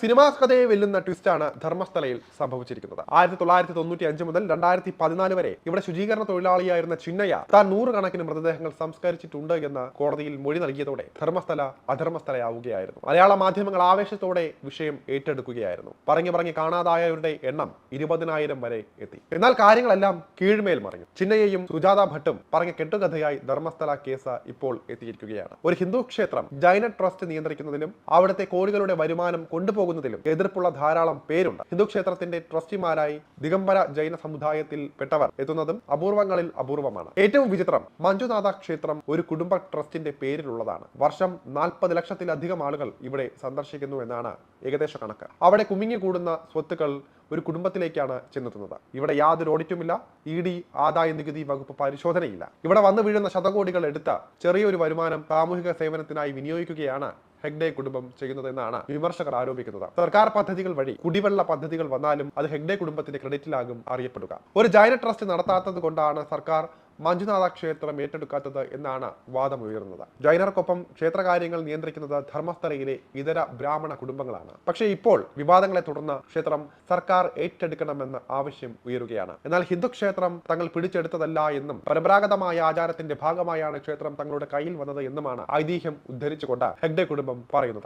Cinema കഥയെ വെല്ലുന്ന ട്വിസ്റ്റാണ് ധർമ്മസ്ഥലയിൽ സംഭവിച്ചിരിക്കുന്നത്. 1995 മുതൽ 2014 വരെ ഇവിടെ ശുചീകരണ തൊഴിലാളിയായിരുന്ന ചിന്നയ്യ താൻ 100 കണക്കിന് മൃതദേഹങ്ങൾ സംസ്കരിച്ചിട്ടുണ്ട് എന്ന് കോടതിയിൽ മൊഴി നൽകിയതോടെ ധർമ്മസ്ഥല അധർമ്മസ്ഥലയാവുകയായിരുന്നു. മലയാള മാധ്യമങ്ങൾ ആവേശത്തോടെ വിഷയം ഏറ്റെടുക്കുകയായിരുന്നു. പറഞ്ഞ് കാണാതായവരുടെ എണ്ണം 20,000 വരെ എത്തി. എന്നാൽ കാര്യങ്ങളെല്ലാം കീഴ്മേൽ മറിഞ്ഞു. ചിന്നയ്യയും സുജാത ഭട്ടും പറഞ്ഞ കെട്ടുകഥയായി ധർമ്മസ്ഥല കേസ് ഇപ്പോൾ എത്തിയിരിക്കുകയാണ്. ഒരു ഹിന്ദു ക്ഷേത്രം ജൈന ട്രസ്റ്റ് നിയന്ത്രിക്കുന്നതിലും അവിടുത്തെ കോടികളുടെ വരുമാനം കൊണ്ടുപോകുന്നതിലും എതിർപ്പുള്ള ധാരാളം പേരുണ്ട്. ഹിന്ദു ക്ഷേത്രത്തിന്റെ ട്രസ്റ്റിമാരായി ദിഗംബര ജൈന സമുദായത്തിൽ പെട്ടവർ എത്തുന്നതും അപൂർവങ്ങളിൽ അപൂർവമാണ്. ഏറ്റവും വിചിത്രം, മഞ്ജുനാഥ ക്ഷേത്രം ഒരു കുടുംബ ട്രസ്റ്റിന്റെ പേരിലുള്ളതാണ്. വർഷം 40 ലക്ഷത്തിലധികം ആളുകൾ ഇവിടെ സന്ദർശിക്കുന്നു എന്നാണ് ഏകദേശ കണക്ക്. അവിടെ കുമിഞ്ഞുകൂടുന്ന സ്വത്തുക്കൾ ഒരു കുടുംബത്തിലേക്കാണ് ചെന്നെത്തുന്നത്. ഇവിടെ യാതൊരു ഓഡിറ്റുമില്ല, ED ആദായ നികുതി വകുപ്പ് പരിശോധനയില്ല. ഇവിടെ വന്നു വീഴുന്ന ശതകോടികൾ എടുത്ത ചെറിയൊരു വരുമാനം സാമൂഹിക സേവനത്തിനായി വിനിയോഗിക്കുകയാണ് ഹെഗ്ഡെ കുടുംബം ചെയ്യുന്നതെന്നാണ് വിമർശകർ ആരോപിക്കുന്നത്. സർക്കാർ പദ്ധതികൾ വഴി കുടിവെള്ള പദ്ധതികൾ വന്നാലും അത് ഹെഗ്ഡെ കുടുംബത്തിന്റെ ക്രെഡിറ്റിലാകും അറിയപ്പെടുക. ഒരു ജൈന ട്രസ്റ്റ് നടത്താത്തത് കൊണ്ടാണ് സർക്കാർ മഞ്ജുനാഥ ക്ഷേത്രം ഏറ്റെടുക്കാത്തത് എന്നാണ് വാദമുയർന്നത്. ജൈനർക്കൊപ്പം ക്ഷേത്രകാര്യങ്ങൾ നിയന്ത്രിക്കുന്നത് ധർമ്മസ്ഥലയിലെ ഇതര ബ്രാഹ്മണ കുടുംബങ്ങളാണ്. പക്ഷേ ഇപ്പോൾ വിവാദങ്ങളെ തുടർന്ന് ക്ഷേത്രം സർക്കാർ ഏറ്റെടുക്കണമെന്ന ആവശ്യം ഉയരുകയാണ്. എന്നാൽ ഹിന്ദു ക്ഷേത്രം തങ്ങൾ പിടിച്ചെടുത്തതല്ല എന്നും പരമ്പരാഗതമായ ആചാരത്തിന്റെ ഭാഗമായാണ് ക്ഷേത്രം തങ്ങളുടെ കയ്യിൽ വന്നത് എന്നുമാണ് ഐതിഹ്യം ഉദ്ധരിച്ചുകൊണ്ട് ഹെഗ്ഡെ കുടുംബം പറയുന്നത്.